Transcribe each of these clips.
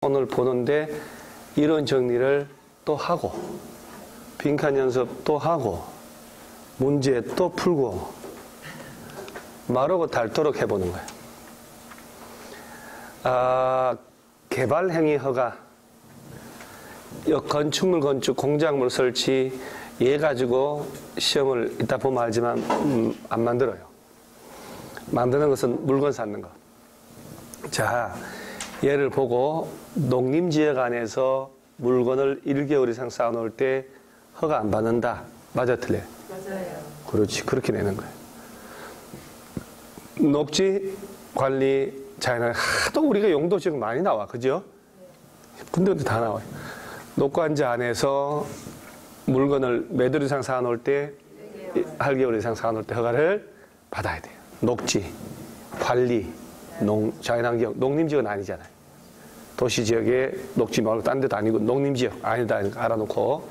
오늘 보는데 이론 정리를 또 하고 빈칸 연습 또 하고 문제 또 풀고 마르고 닳도록 해보는 거예요. 개발행위 허가, 건축물 건축, 공작물 설치 얘 가지고 시험을 이따 보면 알지만 안 만들어요. 만드는 것은 물건 쌓는 거. 자, 얘를 보고 농림지역 안에서 물건을 1개월 이상 쌓아놓을 때 허가 안 받는다. 맞아, 틀려? 맞아요. 그렇지, 그렇게 내는 거예요. 녹지 관리 자연환경 하도 우리가 용도 지금 많이 나와, 그죠? 근데 다 나와요. 녹관지 안에서 물건을 몇 월 이상 쌓아놓을 때 8개월 이상 쌓아놓을 때 허가를 받아야 돼요. 녹지, 관리, 자연환경, 농림지역은 아니잖아요. 도시지역에 녹지 말고 딴 데도 아니고 농림지역 아니다 알아놓고,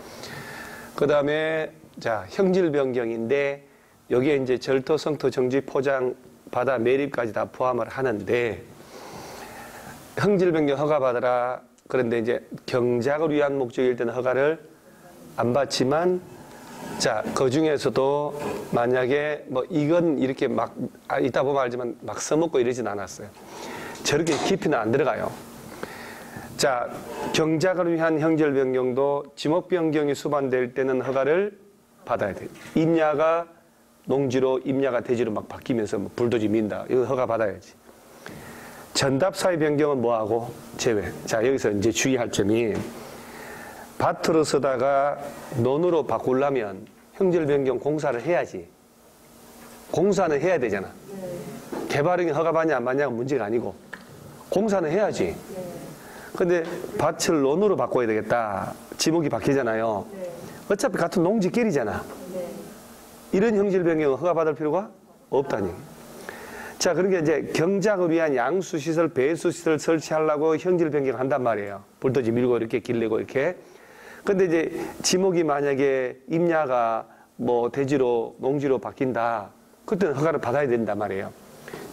그 다음에 자 형질 변경인데 여기에 이제 절토, 성토, 정지, 포장, 바다 매립까지 다 포함을 하는데 형질 변경 허가 받으라. 그런데 이제 경작을 위한 목적일 때는 허가를 안 받지만, 자, 그 중에서도 만약에 뭐 이건 이렇게 막, 이따 보면 알지만 막 써먹고 이러진 않았어요. 저렇게 깊이는 안 들어가요. 자, 경작을 위한 형질 변경도 지목 변경이 수반될 때는 허가를 받아야 돼요. 임야가 농지로, 임야가 대지로 막 바뀌면서 뭐 불도지 민다. 이거 허가 받아야지. 전답 사이 변경은 뭐하고? 제외. 자, 여기서 이제 주의할 점이, 밭으로 쓰다가 논으로 바꾸려면 형질 변경 공사를 해야지. 공사는 해야 되잖아. 개발행위 허가 받냐 안 받냐가 문제가 아니고 공사는 해야지. 근데 밭을 논으로 바꿔야 되겠다. 지목이 바뀌잖아요. 어차피 같은 농지끼리잖아. 이런 형질 변경은 허가 받을 필요가 없다니. 자, 그러니까 이제 경작을 위한 양수시설, 배수시설 설치하려고 형질 변경을 한단 말이에요. 불도지 밀고 이렇게 길내고 이렇게. 근데 이제 지목이 만약에 임야가 뭐 대지로 농지로 바뀐다. 그때는 허가를 받아야 된단 말이에요.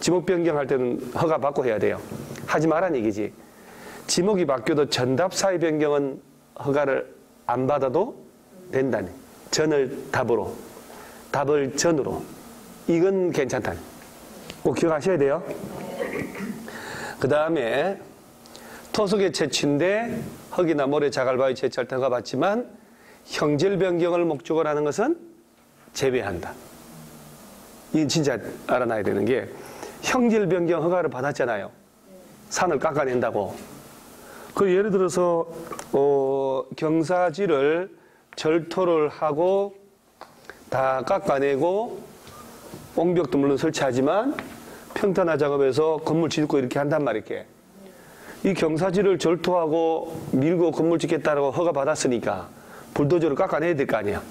지목 변경할 때는 허가 받고 해야 돼요. 하지 말란 얘기지. 지목이 바뀌어도 전답 사이 변경은 허가를 안 받아도 된다니. 전을 답으로, 답을 전으로. 이건 괜찮다니. 꼭 기억하셔야 돼요. 그 다음에 토속의 채취인데 흙이나 모래, 자갈바위 채취할 때 허가 받지만 형질 변경을 목적으로 하는 것은 제외한다. 이건 진짜 알아놔야 되는 게, 형질 변경 허가를 받았잖아요. 산을 깎아낸다고. 그 예를 들어서 경사지를 절토를 하고 다 깎아내고 옹벽도 물론 설치하지만 평탄화 작업에서 건물 짓고 이렇게 한단 말이에요. 이 경사지를 절토하고 밀고 건물 짓겠다고 허가 받았으니까 불도저로 깎아내야 될 거 아니야.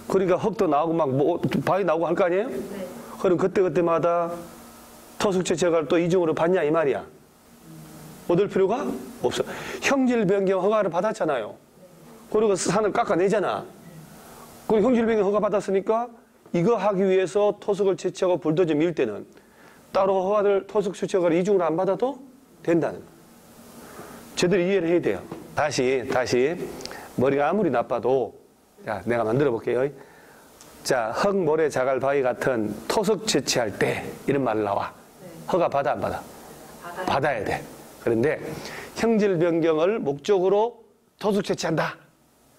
그러니까 흙도 나오고 막 뭐 바위 나오고 할 거 아니에요? 그럼 그때마다 토속채취허가를 또 이중으로 받냐 이 말이야. 얻을 필요가 없어. 형질 변경 허가를 받았잖아요. 그리고 산을 깎아내잖아. 그리고 형질 변경 허가 받았으니까 이거 하기 위해서 토속을 채취하고 불도저 밀 때는 따로 허가를, 토속 채취허가를 이중으로 안 받아도 된다는 거예요. 제대로 이해를 해야 돼요. 다시 머리가 아무리 나빠도, 자, 내가 만들어 볼게요. 자, 흙, 모래, 자갈, 바위 같은 토속 채취할 때 이런 말 나와. 허가 받아 안 받아? 받아야 돼. 그런데 형질 변경을 목적으로 토속 채취한다.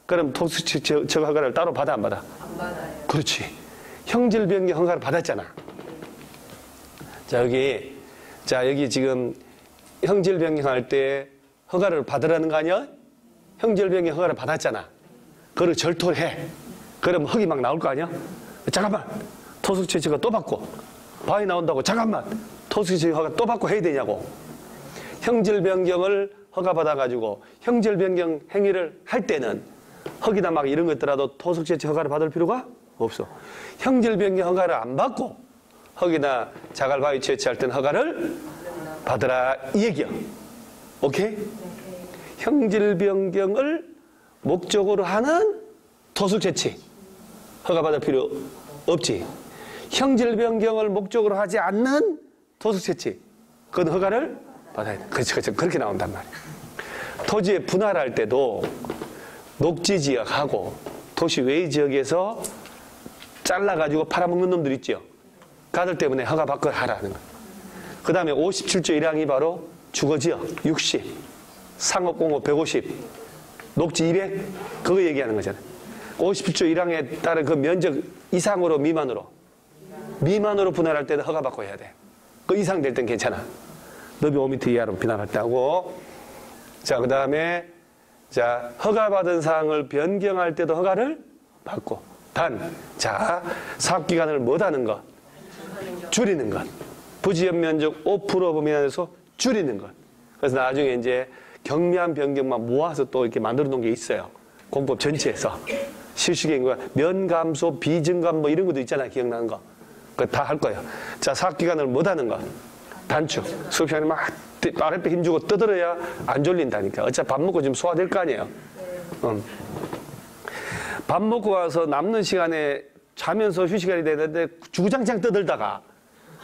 그럼 토속 채취 허가를 따로 받아 안 받아? 안 받아요. 그렇지. 형질 변경 허가를 받았잖아. 자, 여기 지금 형질 변경할 때 허가를 받으라는 거 아니야? 형질 변경 허가를 받았잖아. 그리고 절토를 해. 그럼 흙이 막 나올 거 아니야? 잠깐만. 토속 채취가 또 받고. 바위 나온다고. 잠깐만. 토속 채취 허가 또 받고 해야 되냐고. 형질 변경을 허가 받아가지고 형질 변경 행위를 할 때는 흙이나 막 이런 거 있더라도 토속 채취 허가를 받을 필요가 없어. 형질 변경 허가를 안 받고 흙이나 자갈, 바위 채취할 때는 허가를 받으라 이 얘기야. 오케이? 형질 변경을 목적으로 하는 토속 채취 허가 받을 필요 없지. 형질 변경을 목적으로 하지 않는 토속 채취 그건 허가를 받아야 돼. 그렇지. 그렇게 나온단 말이야. 토지에 분할할 때도 녹지 지역하고 도시 외의 지역에서 잘라가지고 팔아먹는 놈들 있죠. 가들 때문에 허가 받고 하라는 거예요. 그 다음에 57조 1항이 바로 주거지역 60, 상업공업 150, 녹지 200, 그거 얘기하는 거잖아요. 57조 1항에 따른 그 면적 이상으로 미만으로 분할할 때는 허가 받고 해야 돼. 그 이상 될 땐 괜찮아. 너비 5m 이하로 분할할 때 하고. 자, 그 다음에 자, 허가받은 사항을 변경할 때도 허가를 받고. 자, 사업기간을 못하는 것, 줄이는 것. 부지연 면적 5% 범위 안에서 줄이는 것. 그래서 나중에 이제 경미한 변경만 모아서 또 이렇게 만들어 놓은 게 있어요. 공법 전체에서. 실시경과 면감소, 비증감 뭐 이런 것도 있잖아요. 기억나는 거. 그거 다 할 거예요. 자, 사업기간을 못하는 것. 단축. 수업 시간에 막 아랫배 힘주고 떠들어야 안 졸린다니까. 어차피 밥 먹고 지금 소화될 거 아니에요. 밥 먹고 와서 남는 시간에 자면서 휴식시간이 되는데 주구장창 떠들다가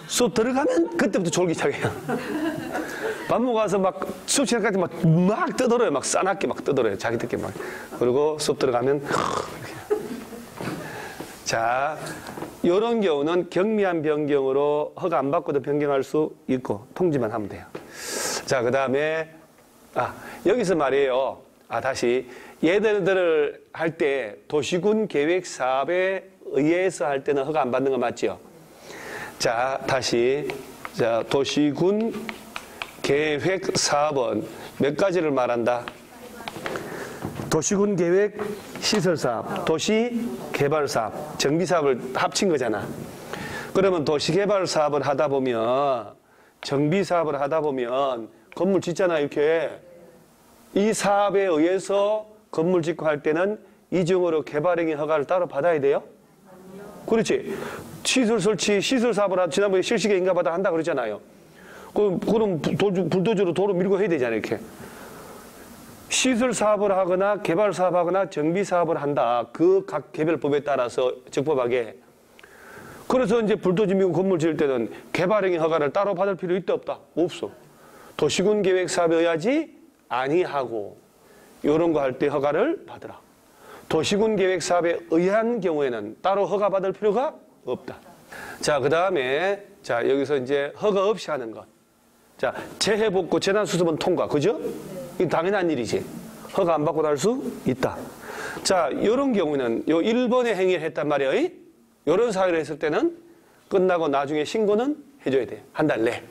수업 들어가면 그때부터 졸기 시작해요. 밥 먹고 와서 막 수업 시간까지 막 떠들어요. 막 싸납게 막 떠들어요. 자기들끼리 막. 그리고 수업 들어가면 자, 이런 경우는 경미한 변경으로 허가 안 받고도 변경할 수 있고 통지만 하면 돼요. 자, 그 다음에 여기서 말이에요. 다시 얘들을 할 때 도시군 계획 사업에 의해서 할 때는 허가 안 받는 거 맞죠? 자, 다시 자, 도시군 계획 사업은 몇 가지를 말한다? 도시군 계획 시설사업, 도시개발사업, 정비사업을 합친 거잖아. 그러면 도시개발사업을 하다 보면 정비사업을 하다 보면 건물 짓잖아. 이렇게 이 사업에 의해서 건물 짓고 할 때는 이중으로 개발행위 허가를 따로 받아야 돼요? 그렇지. 시설 설치, 시설 사업을 지난번에 실시계 인가받아 한다 그러잖아요. 그럼 불도저로 도로 밀고 해야 되잖아요. 이렇게. 시설 사업을 하거나 개발 사업하거나 정비 사업을 한다. 그 각 개별법에 따라서 적법하게. 그래서 이제 불도저 밀고 건물 지을 때는 개발행위 허가를 따로 받을 필요 있다 없다? 없어. 도시군 계획 사업에 의하지 아니하고 이런 거 할 때 허가를 받으라. 도시군 계획 사업에 의한 경우에는 따로 허가 받을 필요가 없다. 자, 그 다음에 자, 여기서 이제 허가 없이 하는 것. 자, 재해복구 재난수습은 통과. 그죠? 이건 당연한 일이지. 허가 안 받고 할 수 있다. 자, 이런 경우는 요 1번의 행위를 했단 말이에요. 이런 사유를 했을 때는 끝나고 나중에 신고는 해줘야 돼. 한 달 내.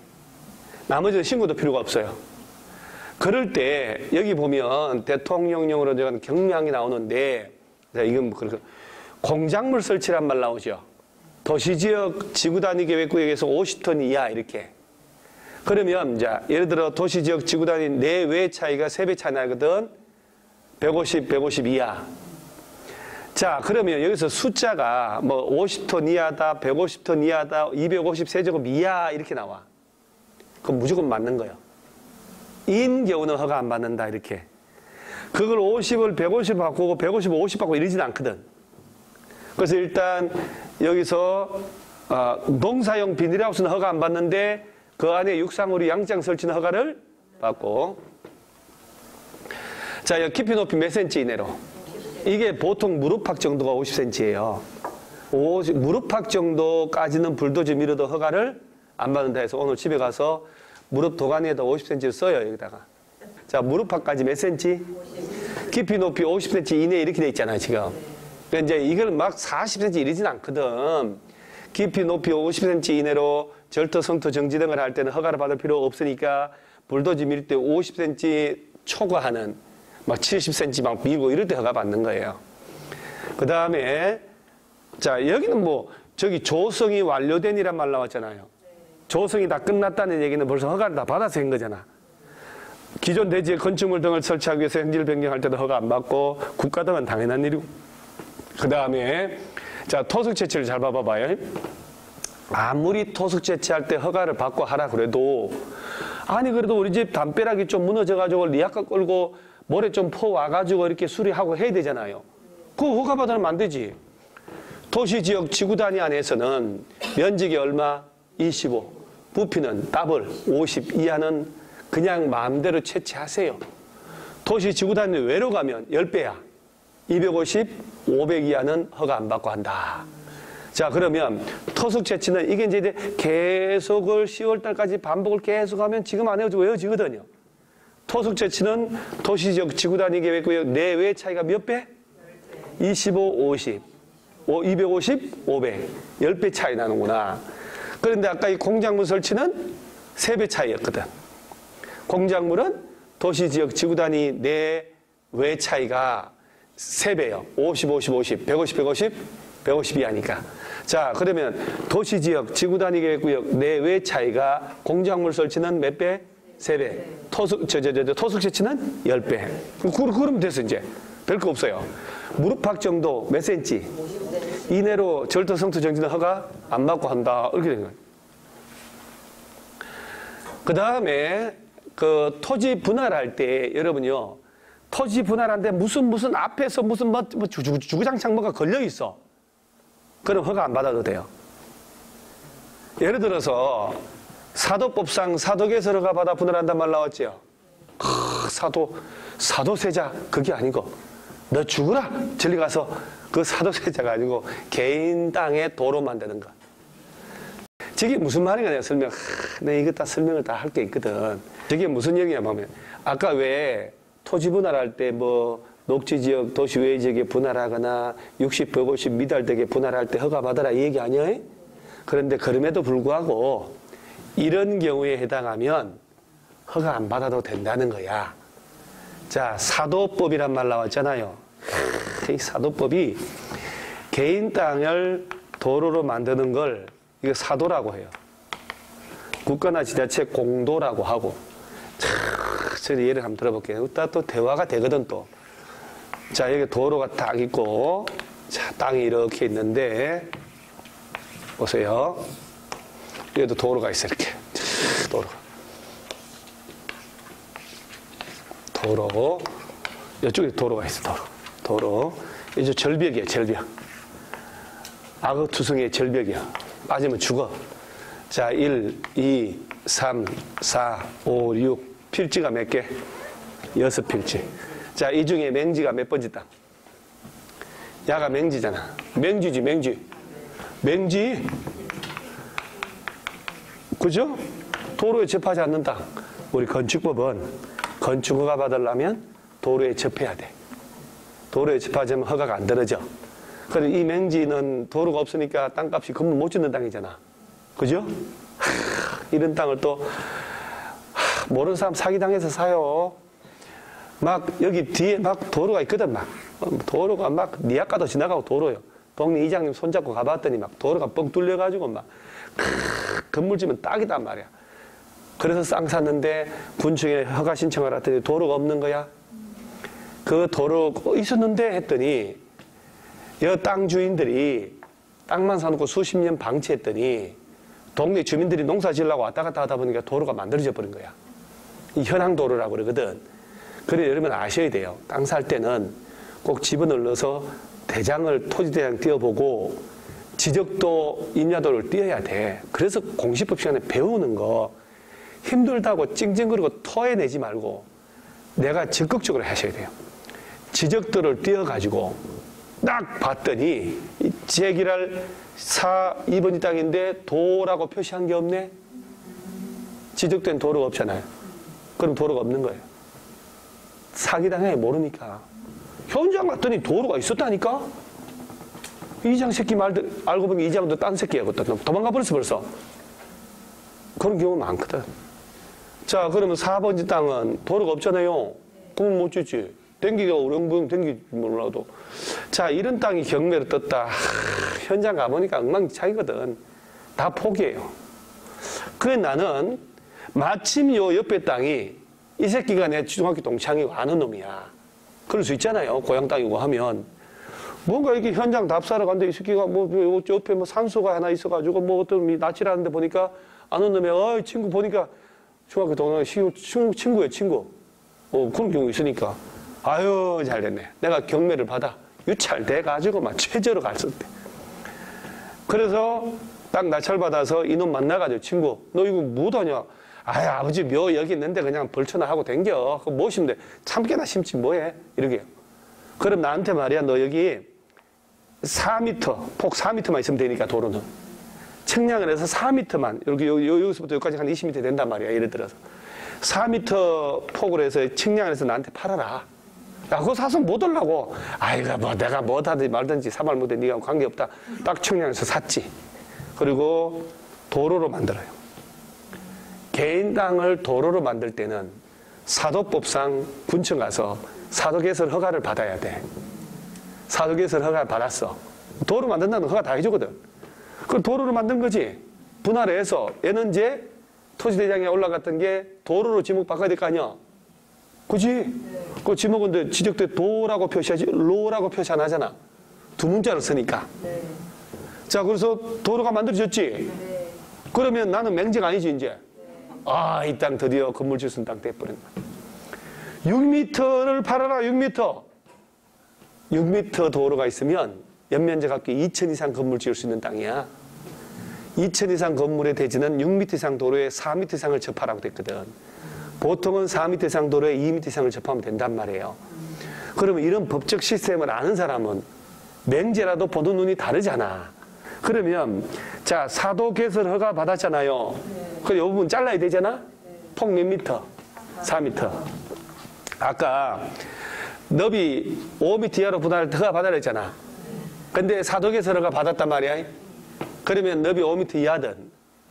나머지는 신고도 필요가 없어요. 그럴 때 여기 보면 대통령령으로 제가 경미한 게 나오는데 자, 이건 공작물 설치란 말 나오죠. 도시지역 지구단위 계획구역에서 50톤 이하 이렇게. 그러면 자, 예를 들어 도시지역 지구단위 내외 차이가 3배 차이 나거든. 150, 150 이하. 자, 그러면 여기서 숫자가 뭐 50톤 이하다, 150톤 이하다, 253제곱 이하 이렇게 나와. 그럼 무조건 맞는 거예요. 인 경우는 허가 안 받는다 이렇게. 그걸 50을 150 바꾸고 150을 50 바꾸고 이러진 않거든. 그래서 일단 여기서 농사용 비닐하우스는 허가 안 받는데 그 안에 육상으로 양장 설치는 허가를 받고. 자, 여기 깊이 높이 몇 센치 이내로? 이게 보통 무릎팍 정도가 50cm예요. 무릎팍 정도까지는 불도저 밀어도 허가를 안 받는다 해서 오늘 집에 가서 무릎 도가니에다 50cm를 써요. 여기다가. 자, 무릎팍까지 몇 cm? 깊이 높이 50cm 이내 이렇게 돼 있잖아요. 지금. 그러니까 이제 이걸 막 40cm 이러진 않거든. 깊이 높이 50cm 이내로 절터, 성터, 정지 등을 할 때는 허가를 받을 필요 없으니까 불도저 밀 때 50cm 초과하는 막 70cm 막 밀고 이럴 때 허가 받는 거예요. 그 다음에 자, 여기는 뭐 저기 조성이 완료된이란 말 나왔잖아요. 조성이 다 끝났다는 얘기는 벌써 허가를 다 받아서 한 거잖아. 기존 대지에 건축물 등을 설치하기 위해서 행지를 변경할 때도 허가 안 받고 국가 등은 당연한 일이고. 그 다음에 자, 토속 채취를 잘 봐봐요. 아무리 토속 채취할 때 허가를 받고 하라 그래도 아니 그래도 우리 집 담벼락이 좀 무너져가지고 리아카 끌고 모래 좀 퍼와가지고 이렇게 수리하고 해야 되잖아요. 그거 허가 받으면 안 되지. 도시지역 지구단위 안에서는 면적이 얼마? 25. 부피는 더블 50 이하는 그냥 마음대로 채취하세요. 도시 지구 단위 외로 가면 10배야. 250, 500 이하는 허가 안 받고 한다. 자, 그러면 토속 채취는 이게 이제 계속을 10월 달까지 반복을 계속하면 지금 안 외워지거든요. 토속 채취는 도시지역 지구 단위 계획구역 내외 차이가 몇 배? 25, 50, 250, 500. 10배 차이 나는구나. 그런데 아까 이 공작물 설치는 3배 차이였거든. 공작물은 도시지역 지구 단위 내외 차이가 3배예요. 50, 50, 50, 150, 150, 150 이하니까. 자, 그러면 도시지역 지구단위 계획구역 내외 차이가 공작물 설치는 몇 배? 3배. 토속 채취는 10배. 그러면 됐어, 이제. 별거 없어요. 무릎팍 정도 몇 센치? 이내로 절도 성토 정지는 허가 안 받고 한다. 이렇게 된 거예요. 그 다음에 그 토지 분할할 때 여러분요. 토지 분할하는데 무슨 앞에서 무슨 주구장창 뭐가 걸려 있어. 그럼 허가 안 받아도 돼요. 예를 들어서 사도법상 사도계설허가 받아 분할한단 말 나왔죠. 사도세자 그게 아니고 너 죽으라. 저리 가서 그 사도세자가 아니고 개인 땅에 도로 만드는 거. 저게 무슨 말인가 내가 내가 이거 다 설명을 다 할 게 있거든. 저게 무슨 얘기냐 보면 아까 왜 토지 분할할 때 뭐 녹지지역, 도시외 지역에 분할하거나 60, 150 미달되게 분할할 때 허가 받아라 이 얘기 아니야? 그런데 그럼에도 불구하고 이런 경우에 해당하면 허가 안 받아도 된다는 거야. 자, 사도법이란 말 나왔잖아요. 이 사도법이 개인 땅을 도로로 만드는 걸 이거 사도라고 해요. 국가나 지자체 공도라고 하고. 자, 예를 한번 들어볼게요. 또 대화가 되거든 또. 자, 여기 도로가 딱 있고, 자, 땅이 이렇게 있는데, 보세요. 여기도 도로가 있어, 이렇게. 도로. 이쪽에 도로가 있어, 도로. 이제 절벽이야, 절벽. 악어투성이의 절벽이야. 빠지면 죽어. 자, 1, 2, 3, 4, 5, 6. 필지가 몇 개? 6필지. 자, 이 중에 맹지가 몇 번지 땅? 야가 맹지잖아. 맹지지, 맹지. 그죠? 도로에 접하지 않는 땅. 우리 건축법은 건축허가 받으려면 도로에 접해야 돼. 도로에 접하지 않으면 허가가 안 떨어져. 그래서 이 맹지는 도로가 없으니까 땅값이 건물 못 짓는 땅이잖아. 그죠? 이런 땅을 또 모르는 사람 사기당해서 사요. 막 여기 뒤에 막 도로가 있거든. 막 도로가 막 니 아까도 지나가고 도로요. 동네 이장님 손잡고 가봤더니 막 도로가 뻥 뚫려가지고 막 건물 지면 딱이단 말이야. 그래서 쌍 샀는데 군청에 허가 신청을 했더니 도로가 없는 거야. 그 도로 있었는데 했더니 여 땅 주인들이 땅만 사놓고 수십 년 방치했더니 동네 주민들이 농사 지으려고 왔다 갔다 하다 보니까 도로가 만들어져 버린 거야. 이 현황도로라고 그러거든. 그래 여러분 아셔야 돼요. 땅 살 때는 꼭 집어넣을 넣어서 대장을 토지대장 띄워보고 지적도 임야도를 띄어야 돼. 그래서 공시법 시간에 배우는 거 힘들다고 찡찡거리고 토해내지 말고 내가 적극적으로 하셔야 돼요. 지적도를 띄어가지고 딱 봤더니 제기랄 2번지 땅인데 도라고 표시한 게 없네. 지적된 도로가 없잖아요. 그럼 도로가 없는 거예요. 사기당해 모르니까. 현장 갔더니 도로가 있었다니까? 이장 새끼 말들 알고 보면 이장도 딴 새끼야. 도망가 버렸어 벌써. 그런 경우 많거든. 자, 그러면 4번지 땅은 도로가 없잖아요. 그러면 못 짓지. 댕기가 우렁부렁 댕기 몰라도. 자, 이런 땅이 경매로 떴다. 현장 가보니까 엉망진창이거든. 다 포기해요. 그래 나는 마침 요 옆에 땅이 이 새끼가 내 중학교 동창이고 아는 놈이야. 그럴 수 있잖아요. 고향 땅이고 하면. 뭔가 이렇게 현장 답사를 갔는데 이 새끼가 뭐 옆에 뭐 산소가 하나 있어가지고 뭐 어떤 낯질하는데 보니까 아는 놈이 어이 친구 보니까 중학교 동창 친구예요, 친구. 그런 경우 있으니까. 아유 잘 됐네. 내가 경매를 받아 유찰돼가지고 막 최저로 갔었대. 그래서 딱 낙찰받아서 이놈 만나가지고 친구 너 이거 못하냐? 아유, 아버지 묘 여기 있는데 그냥 벌초나 하고 댕겨. 그거 뭐 심는데 참깨나 심지 뭐해? 이러게요. 그럼 나한테 말이야, 너 여기 4m, 폭 4m만 있으면 되니까 도로는. 측량을 해서 4m만, 이렇게 여기서부터 여기까지 한 20m 된단 말이야, 예를 들어서. 4m 폭으로 해서 측량을 해서 나한테 팔아라. 야, 그거 사서 못 올라고. 아이고, 뭐 내가 뭐 하든지 말든지 사말 못해. 네가 관계없다. 딱 측량해서 샀지. 그리고 도로로 만들어요. 개인 땅을 도로로 만들 때는 사도법상 군청 가서 사도개설 허가를 받아야 돼. 사도개설 허가를 받았어. 도로 만든다는 허가 다 해주거든. 그 도로로 만든 거지. 분할을 해서 얘는 이제 토지대장에 올라갔던 게 도로로 지목 바꿔야 될 거 아니야. 그지? 그 지목은 지적대 도라고 표시하지 로라고 표시 안 하잖아. 두 문자를 쓰니까. 자, 그래서 도로가 만들어졌지. 그러면 나는 맹지가 아니지 이제. 아, 이 땅 드디어 건물 지을 수 있는 땅 돼버린 거야. 6m를 팔아라. 6m. 6m 도로가 있으면 연면적 합계 2,000 이상 건물 지을 수 있는 땅이야. 2,000 이상 건물의 대지는 6m 이상 도로에 4m 이상을 접하라고 됐거든. 보통은 4m 이상 도로에 2m 이상을 접하면 된단 말이에요. 그러면 이런 법적 시스템을 아는 사람은 맹제라도 보는 눈이 다르잖아. 그러면 자, 사도 개설 허가 받았잖아요. 그럼 이 부분 잘라야 되잖아. 폭 몇 미터? 4m. 아까 너비 5m 이하로 분할할 때 허가 받아야 했잖아. 근데 사도 개설 허가 받았단 말이야. 그러면 너비 5m 이하든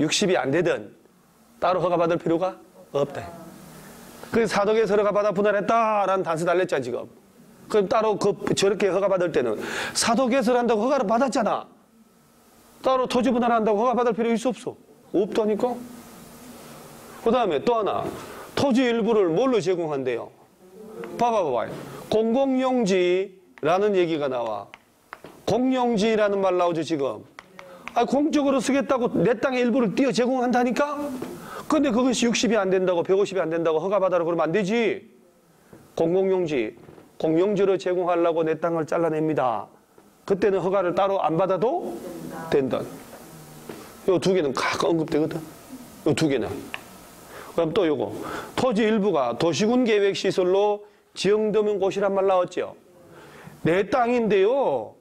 60이 안 되든 따로 허가 받을 필요가 없다. 그래서 사도 개설 허가 받아 분할했다라는 단서 달렸잖아 지금. 그럼 따로 저렇게 허가 받을 때는 사도 개설한다고 허가를 받았잖아. 따로 토지 분할한다고 허가 받을 필요 있어 없어? 없다니까. 그 다음에 또 하나, 토지 일부를 뭘로 제공한대요? 봐봐. 공공용지라는 얘기가 나와. 공용지라는 말 나오죠 지금. 아, 공적으로 쓰겠다고 내 땅의 일부를 띄어 제공한다니까? 근데 그것이 60이 안 된다고 150이 안 된다고 허가받아라 그러면 안 되지. 공공용지, 공용지로 제공하려고 내 땅을 잘라냅니다. 그때는 허가를 따로 안 받아도 된다. 요 두 개는 가끔 언급되거든. 요 두 개는. 그럼 또 요거. 토지 일부가 도시군 계획 시설로 지정되는 곳이란 말 나왔죠. 내 땅인데요.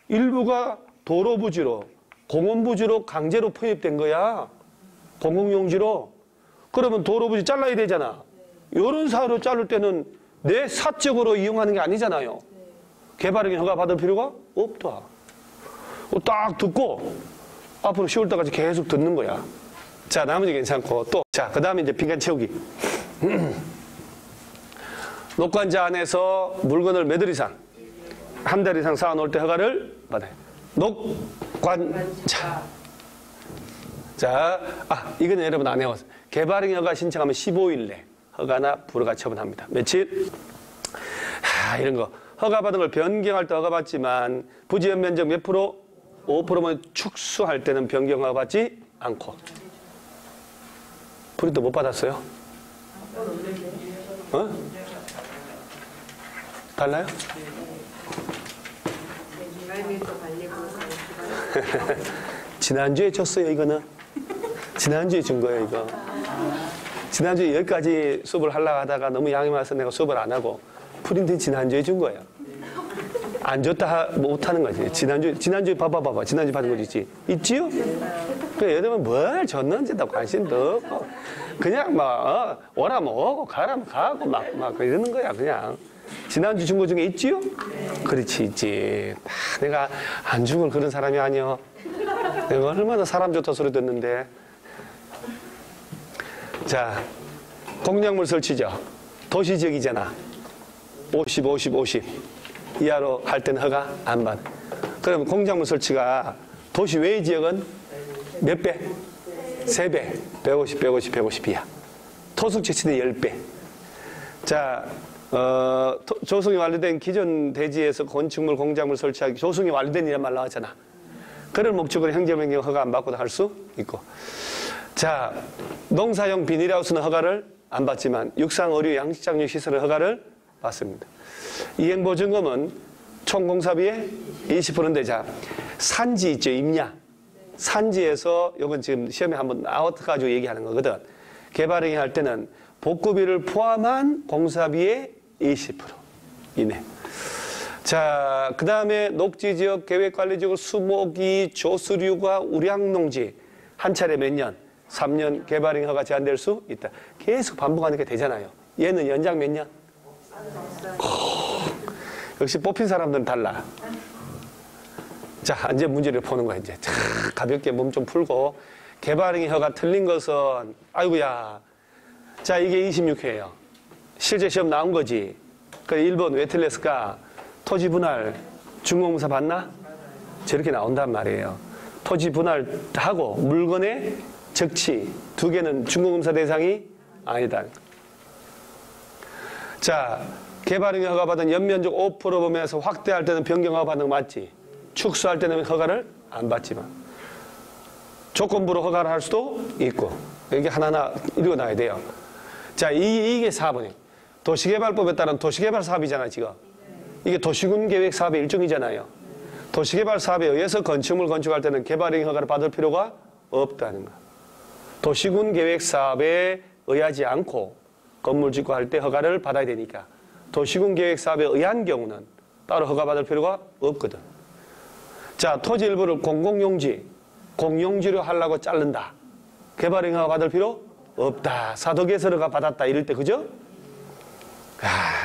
일부가 도로 부지로, 공원 부지로 강제로 편입된 거야. 공공용지로. 그러면 도로 부지 잘라야 되잖아. 요런 사유로 자를 때는 내 사적으로 이용하는 게 아니잖아요. 개발행위 허가 받을 필요가 없다. 딱 듣고 앞으로 10월달까지 계속 듣는 거야. 자, 나머지 괜찮고 또. 자, 그 다음에 이제 빈칸 채우기. 녹관자 안에서 물건을 몇 월 이상, 한 달 이상 쌓아놓을 때 허가를 받아요. 녹관자. 자, 이거는 여러분 안 해왔어요. 개발행위 허가 신청하면 15일 내 허가나 불허가 처분합니다. 며칠? 이런 거. 허가받은 걸 변경할 때 허가받지만 부지연 면적 몇 프로? 5%면 축소할 때는 변경 허가받지 않고. 불이도 못 받았어요? 어? 달라요? 지난주에 줬어요 이거는. 지난주에 준 거예요 이거. 지난주에 여기까지 수업을 하려고 하다가 너무 양이 많아서 내가 수업을 안 하고 프린트 지난주에 준 거예요. 안 줬다 못하는 거지. 지난주에 봐봐. 지난주에 받은 거 있지? 있지요? 그래, 여러분 뭘 줬는지도 관심도 없고 그냥 막 오라면 오고 가라면 가고 막 이러는 거야 그냥. 지난주 준 거 중에 있지요? 그렇지 있지. 내가 안 준 걸 그런 사람이 아니여. 내가 얼마나 사람 좋다 소리 듣는데. 자, 공작물 설치죠. 도시지역이잖아. 50 이하로 할 때는 허가 안 받아. 그러면 공작물 설치가 도시 외의 지역은 몇 배? 3배. 150 이하. 토속 지치대 10배. 자, 조성이 완료된 기존 대지에서 건축물, 공작물 설치하기 조성이 완료된 이란 말 나왔잖아. 그런 목적으로 행정명령 허가 안 받고도 할 수 있고. 자, 농사용 비닐하우스는 허가를 안 받지만 육상, 의류, 양식장류 시설의 허가를 받습니다. 이행보증금은 총 공사비의 20%인데, 자, 산지 있죠, 임야. 산지에서, 이건 지금 시험에 한번 나와가지고 얘기하는 거거든. 개발행위 할 때는 복구비를 포함한 공사비의 20% 이내. 자, 그 다음에 녹지지역 계획관리지역으로 수목이 조수류가 우량농지 한 차례 몇 년? 3년 개발행위 허가 제한될 수 있다. 계속 반복하니까 되잖아요. 얘는 연장 몇 년? 역시 뽑힌 사람들은 달라. 자, 이제 문제를 푸는 거야. 이제 가볍게 몸 좀 풀고. 개발행위 허가 틀린 것은 아이고야. 자, 이게 26회예요. 실제 시험 나온 거지. 그래 1번 왜 틀렸을까? 토지 분할 중공검사 봤나? 저렇게 나온단 말이에요. 토지 분할하고 물건의 적치 두 개는 중공검사 대상이 아니다. 자, 개발행위 허가 받은 연면적 5% 범위에서 확대할 때는 변경 허가 받는 거 맞지? 축소할 때는 허가를 안 받지만 조건부로 허가를 할 수도 있고 이게 하나하나 읽어놔야 돼요. 자, 이게 4번이에요. 도시개발법에 따른 도시개발 사업이잖아 지금. 이게 도시군 계획 사업의 일종이잖아요. 도시개발 사업에 의해서 건축물 건축할 때는 개발행위 허가를 받을 필요가 없다는 거. 도시군 계획 사업에 의하지 않고 건물 짓고 할 때 허가를 받아야 되니까 도시군 계획 사업에 의한 경우는 따로 허가 받을 필요가 없거든. 자, 토지 일부를 공공용지, 공용지로 하려고 자른다. 개발행위 허가 받을 필요 없다. 사도계에서 허가 받았다. 이럴 때 그죠?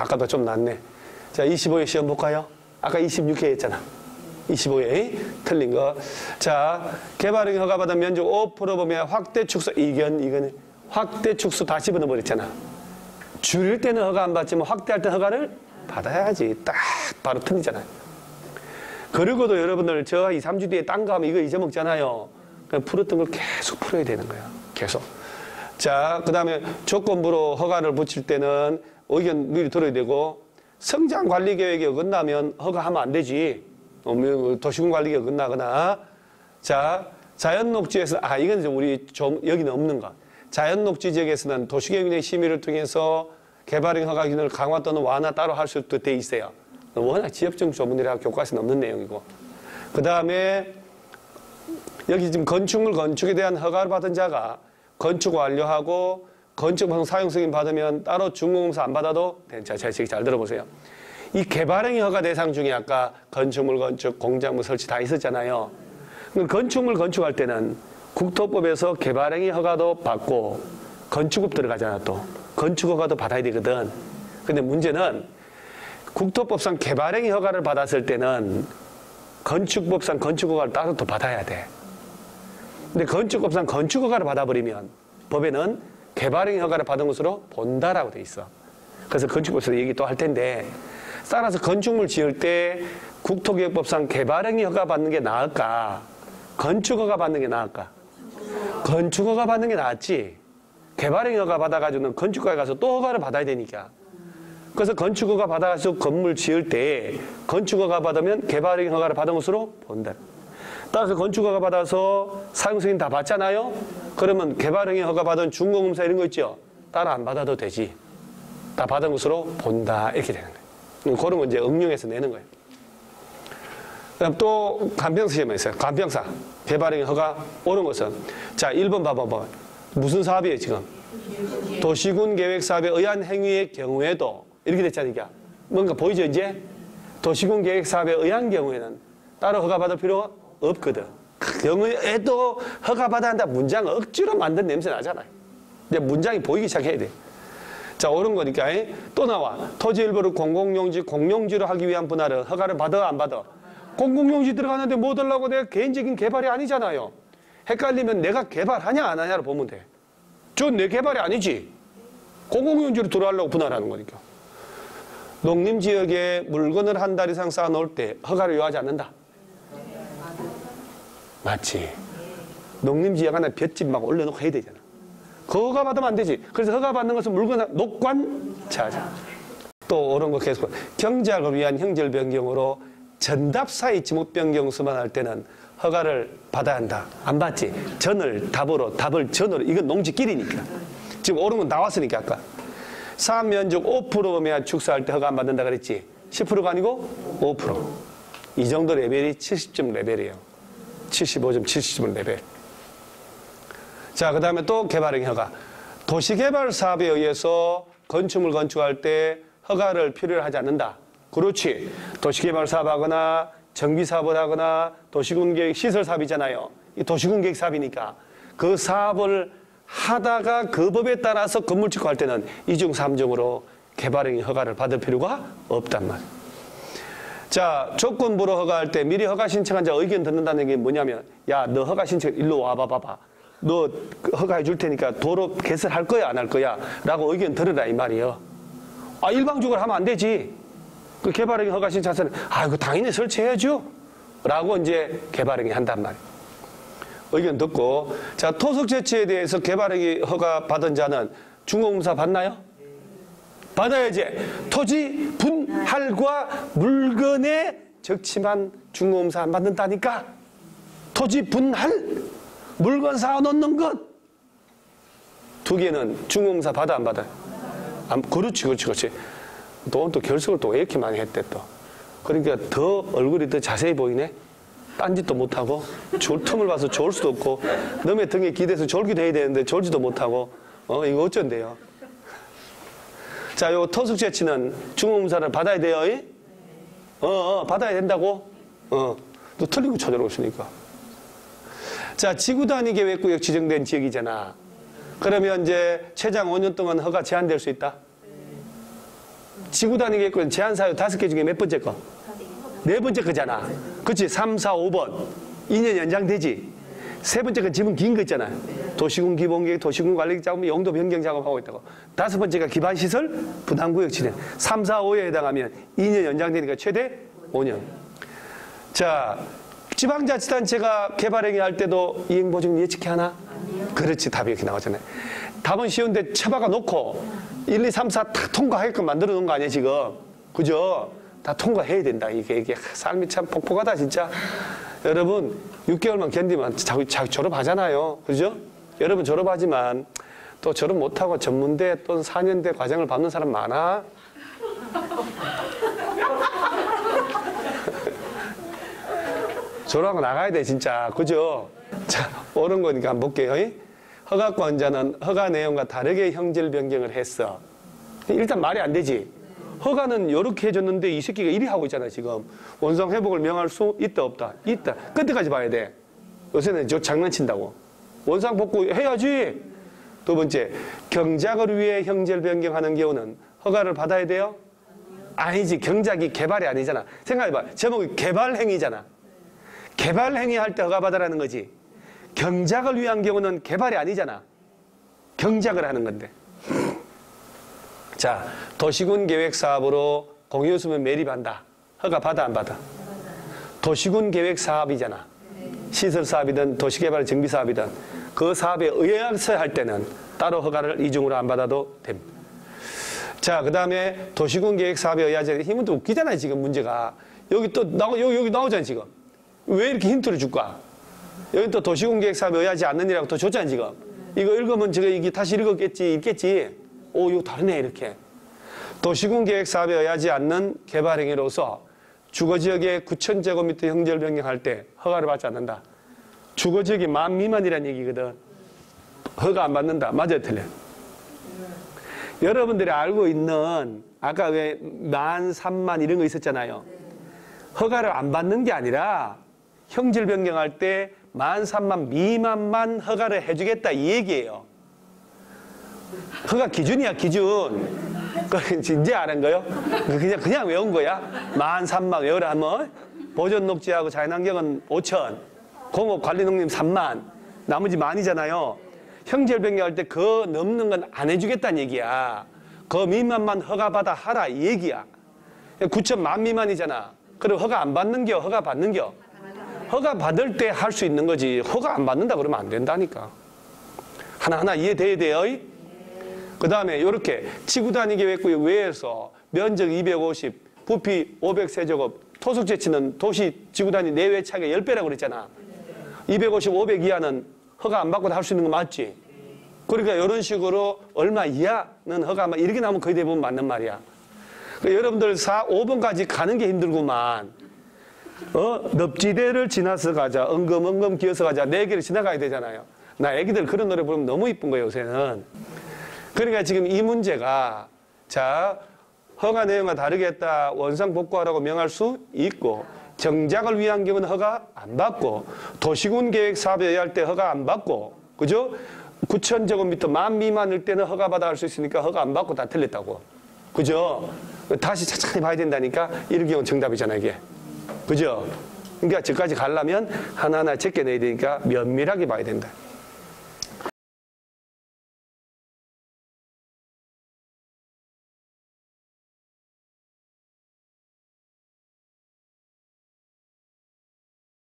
아까도 좀 낫네. 자, 25회 시험 볼까요? 아까 26회 했잖아. 25회 틀린 거. 자, 개발행위 허가 받은 면적 5% 범위의 확대 축소 이건 확대 축소 다 집어넣어버렸잖아. 줄일 때는 허가 안 받지만 확대할 때 허가를 받아야지. 딱 바로 틀리잖아요. 그리고도 여러분들 저 2, 3주 뒤에 딴 거 하면 이거 잊어먹잖아요. 그냥 풀었던 걸 계속 풀어야 되는 거야. 계속. 자, 그 다음에 조건부로 허가를 붙일 때는 의견 미리 들어야 되고 성장관리계획이 어긋나면 허가하면 안 되지. 도시군관리계획이 어긋나거나. 자, 자연녹지에서 이건 우리 좀 여기는 없는 거. 자연녹지 지역에서는 도시계획의 심의를 통해서 개발행위 허가 기준을 강화 또는 완화 따로 할 수도 돼 있어요. 워낙 지역적 조문이라 교과서에 없는 내용이고. 그 다음에 여기 지금 건축물 건축에 대한 허가를 받은 자가 건축 완료하고 건축 사용 승인 받으면 따로 중공검사 안 받아도 자, 잘 들어보세요. 이 개발행위 허가 대상 중에 아까 건축물 건축, 공작물 설치 다 있었잖아요. 건축물 건축할 때는 국토법에서 개발행위 허가도 받고 건축업 들어가잖아 또. 건축 허가도 받아야 되거든. 근데 문제는 국토법상 개발행위 허가를 받았을 때는 건축법상 건축 허가를 따로 또 받아야 돼. 근데 건축법상 건축 허가를 받아버리면 법에는 개발행위 허가를 받은 것으로 본다라고 돼 있어. 그래서 건축법에서 얘기 또 할 텐데 따라서 건축물 지을 때 국토기획법상 개발행위 허가 받는 게 나을까? 건축 허가 받는 게 나을까? 건축 허가 받는 게 낫지. 개발행위 허가 받아가지고는 건축가에 가서 또 허가를 받아야 되니까. 그래서 건축 허가 받아가지고 건물 지을 때 건축 허가 받으면 개발행위 허가를 받은 것으로 본다. 따라서 건축 허가 받아서 사용 승인 다 받잖아요. 그러면 개발행위 허가 받은 중공검사 이런 거 있죠. 따로 안 받아도 되지. 다 받은 것으로 본다 이렇게 되는 거예요. 그런 거 이제 응용해서 내는 거예요. 그다음 또 간평사 시험에 있어요. 간평사 개발행위 허가 옳은 것은 자 1번 봐봐. 무슨 사업이에요 지금? 도시군 계획 사업에 의한 행위의 경우에도 이렇게 됐잖아요. 뭔가 보이죠 이제? 도시군 계획 사업에 의한 경우에는 따로 허가 받을 필요가 없거든. 그 경우에도 허가 받아야 한다. 문장 억지로 만든 냄새 나잖아요. 이제 문장이 보이기 시작해야 돼. 자, 옳은 거니까 또 나와. 토지 일부를 공공용지, 공용지로 하기 위한 분할은 허가를 받아 안 받아? 공공용지 들어가는데 뭐 들라고 내가 개인적인 개발이 아니잖아요. 헷갈리면 내가 개발하냐 안 하냐를 보면 돼. 저 내 개발이 아니지. 공공용지로 들어가려고 분할하는 거니까. 농림지역에 물건을 한 달 이상 쌓아놓을 때 허가를 요하지 않는다. 맞지. 농림지역 하나 볏짚 막 올려놓고 해야 되잖아. 그 허가 받으면 안 되지. 그래서 허가 받는 것은 물건 녹관차자. 또 옳은 거 계속. 경작을 위한 형질 변경으로 전답 사이 지목 변경 수반할 때는 허가를 받아야 한다. 안 받지. 전을 답으로, 답을 전으로. 이건 농지끼리니까. 지금 옳은 건 나왔으니까 아까. 사업 면적 5%면 축소할 때 허가 안 받는다 그랬지. 10%가 아니고 5%. 이 정도 레벨이 70점 레벨이에요. 75점, 70점 레벨. 자, 그 다음에 또 개발행위 허가. 도시개발 사업에 의해서 건축물 건축할 때 허가를 필요로 하지 않는다. 그렇지. 도시개발 사업하거나 정비사업을 하거나 도시군계획 시설사업이잖아요. 이 도시군계획 사업이니까 그 사업을 하다가 그 법에 따라서 건물 짓고 할 때는 2중 3중으로 개발행위 허가를 받을 필요가 없단 말이에요. 자, 조건부로 허가할 때 미리 허가 신청한 자 의견 듣는다는 게 뭐냐면, 야, 너 허가 신청 일로 와봐봐. 너 허가해 줄 테니까 도로 개설할 거야, 안 할 거야? 라고 의견 들으라 이 말이에요. 아, 일방적으로 하면 안 되지. 그 개발행위 허가 신청하서는 이거 당연히 설치해야죠. 라고 이제 개발행위 한단 말이에요. 의견 듣고, 자, 토속 재치에 대해서 개발행위 허가 받은 자는 중공검사 받나요? 받아야지. 토지 분할과 물건에 적치만 중공검사 안 받는다니까. 토지 분할, 물건 사와 놓는 것. 두 개는 중공검사 받아 안 받아? 그렇지. 또 결석을 또 왜 이렇게 많이 했대 또. 그러니까 더 얼굴이 더 자세히 보이네. 딴짓도 못하고 졸 틈을 봐서 졸 수도 없고 너의 등에 기대서 졸기도 해야 되는데 졸지도 못하고 이거 어쩐대요. 자, 요 토속재치는 중공검사를 받아야 돼요. 받아야 된다고. 또 틀린 거 찾아오고 있으니까. 자, 지구단위 계획구역 지정된 지역이잖아. 그러면 이제 최장 5년 동안 허가 제한될 수 있다. 지구단위 계획구역 제한 사유 5개 중에 몇 번째 거? 4번째 거잖아. 그치? 3, 4, 5번. 2년 연장되지. 3번째 건 지금 긴 거 있잖아. 도시군 기본계획, 도시군 관리 작업, 용도 변경 작업하고 있다고. 5번째가 기반시설, 분할구역 진행. 3, 4, 5에 해당하면 2년 연장되니까 최대 5년. 자, 지방자치단체가 개발행위 할 때도 이행보증 예측해 하나? 그렇지. 답이 이렇게 나오잖아요. 답은 쉬운데 쳐박아 놓고 1, 2, 3, 4 다 통과하게끔 만들어 놓은 거 아니에요, 지금. 그죠? 다 통과해야 된다. 이게 삶이 참 폭폭하다, 진짜. 여러분, 6개월만 견디면 자기 졸업하잖아요. 그죠? 여러분 졸업하지만 또 졸업 못하고 전문대 또는 4년대 과정을 밟는 사람 많아. 졸업하고 나가야 돼, 진짜. 그죠? 자, 옳은 거니까 한번 볼게요. 허가권자는 허가 내용과 다르게 형질 변경을 했어. 일단 말이 안 되지. 허가는 이렇게 해줬는데 이 새끼가 이리 하고 있잖아, 지금. 원상 회복을 명할 수 있다, 없다? 있다. 끝까지 봐야 돼. 요새는 저 장난친다고. 원상 복구 해야지. 두 번째, 경작을 위해 형질 변경하는 경우는 허가를 받아야 돼요? 아니지. 경작이 개발이 아니잖아. 생각해봐. 제목이 개발행위잖아. 개발행위 할 때 허가 받으라는 거지. 경작을 위한 경우는 개발이 아니잖아. 경작을 하는 건데. 자, 도시군 계획 사업으로 공유수면 매립한다. 허가 받아 안 받아? 도시군 계획 사업이잖아. 시설 사업이든 도시개발 정비 사업이든 그 사업에 의해서 할 때는 따로 허가를 이중으로 안 받아도 됩니다. 자, 그 다음에 도시군 계획 사업에 의하지. 힘은 또 웃기잖아요, 지금 문제가. 여기 또 여기 나오잖아요, 지금. 왜 이렇게 힌트를 줄까? 여기 또 도시군 계획 사업에 의하지 않느니라고 또 줬잖아요, 지금. 이거 읽으면 제가 이게 다시 읽겠지. 오, 이거 다르네, 이렇게. 도시군 계획 사업에 의하지 않는 개발 행위로서 주거지역의 9,000제곱미터 형질 변경할 때 허가를 받지 않는다. 주거지역이 10,000 미만이라는 얘기거든. 허가 안 받는다. 맞아요, 틀려요? 여러분들이 알고 있는 아까 왜 13,000 이런 거 있었잖아요. 허가를 안 받는 게 아니라 형질 변경할 때 13,000 미만만 허가를 해주겠다 이 얘기예요. 허가 기준이야, 기준. 이제 아는 거요? 그냥 외운 거야? 13,000 외우라 하면 보존 녹지하고 자연환경은 5,000, 공업 관리농림 30,000, 나머지 만이잖아요. 형질 변경할 때 그 넘는 건 안 해주겠다는 얘기야. 그 미만만 허가받아 하라 이 얘기야. 9,000만 미만이잖아. 그럼 허가 안 받는겨? 허가 받는겨? 허가 받을 때 할 수 있는 거지. 허가 안 받는다 그러면 안 된다니까. 하나하나 이해돼야 돼요. 그 다음에 이렇게 지구단위 계획구역 외에서 면적 250, 부피 500세제곱, 토속재치는 도시 지구단위 내외 차이가 10배라고 그랬잖아. 250, 500 이하는 허가 안 받고도 할 수 있는 거 맞지? 그러니까 이런 식으로 얼마 이하는 허가 이렇게 나오면 거의 대부분 맞는 말이야. 그러니까 여러분들 4, 5번까지 가는 게 힘들구만. 늪지대를 지나서 가자. 엉금엉금 기어서 가자. 4개를 지나가야 되잖아요. 나 애기들 그런 노래 부르면 너무 이쁜 거예요, 요새는. 그러니까 지금 이 문제가 자 허가 내용과 다르겠다 원상 복구하라고 명할 수 있고 정작을 위한 경우는 허가 안 받고 도시군 계획 사업에 의할 때 허가 안 받고 그죠? 9,000제곱미터 만 미만일 때는 허가 받아 할 수 있으니까 허가 안 받고 다 틀렸다고. 그죠? 다시 천천히 봐야 된다니까 이런 경우는 정답이잖아 이게. 그죠? 그러니까 저까지 가려면 하나하나 제껴내야 되니까 면밀하게 봐야 된다.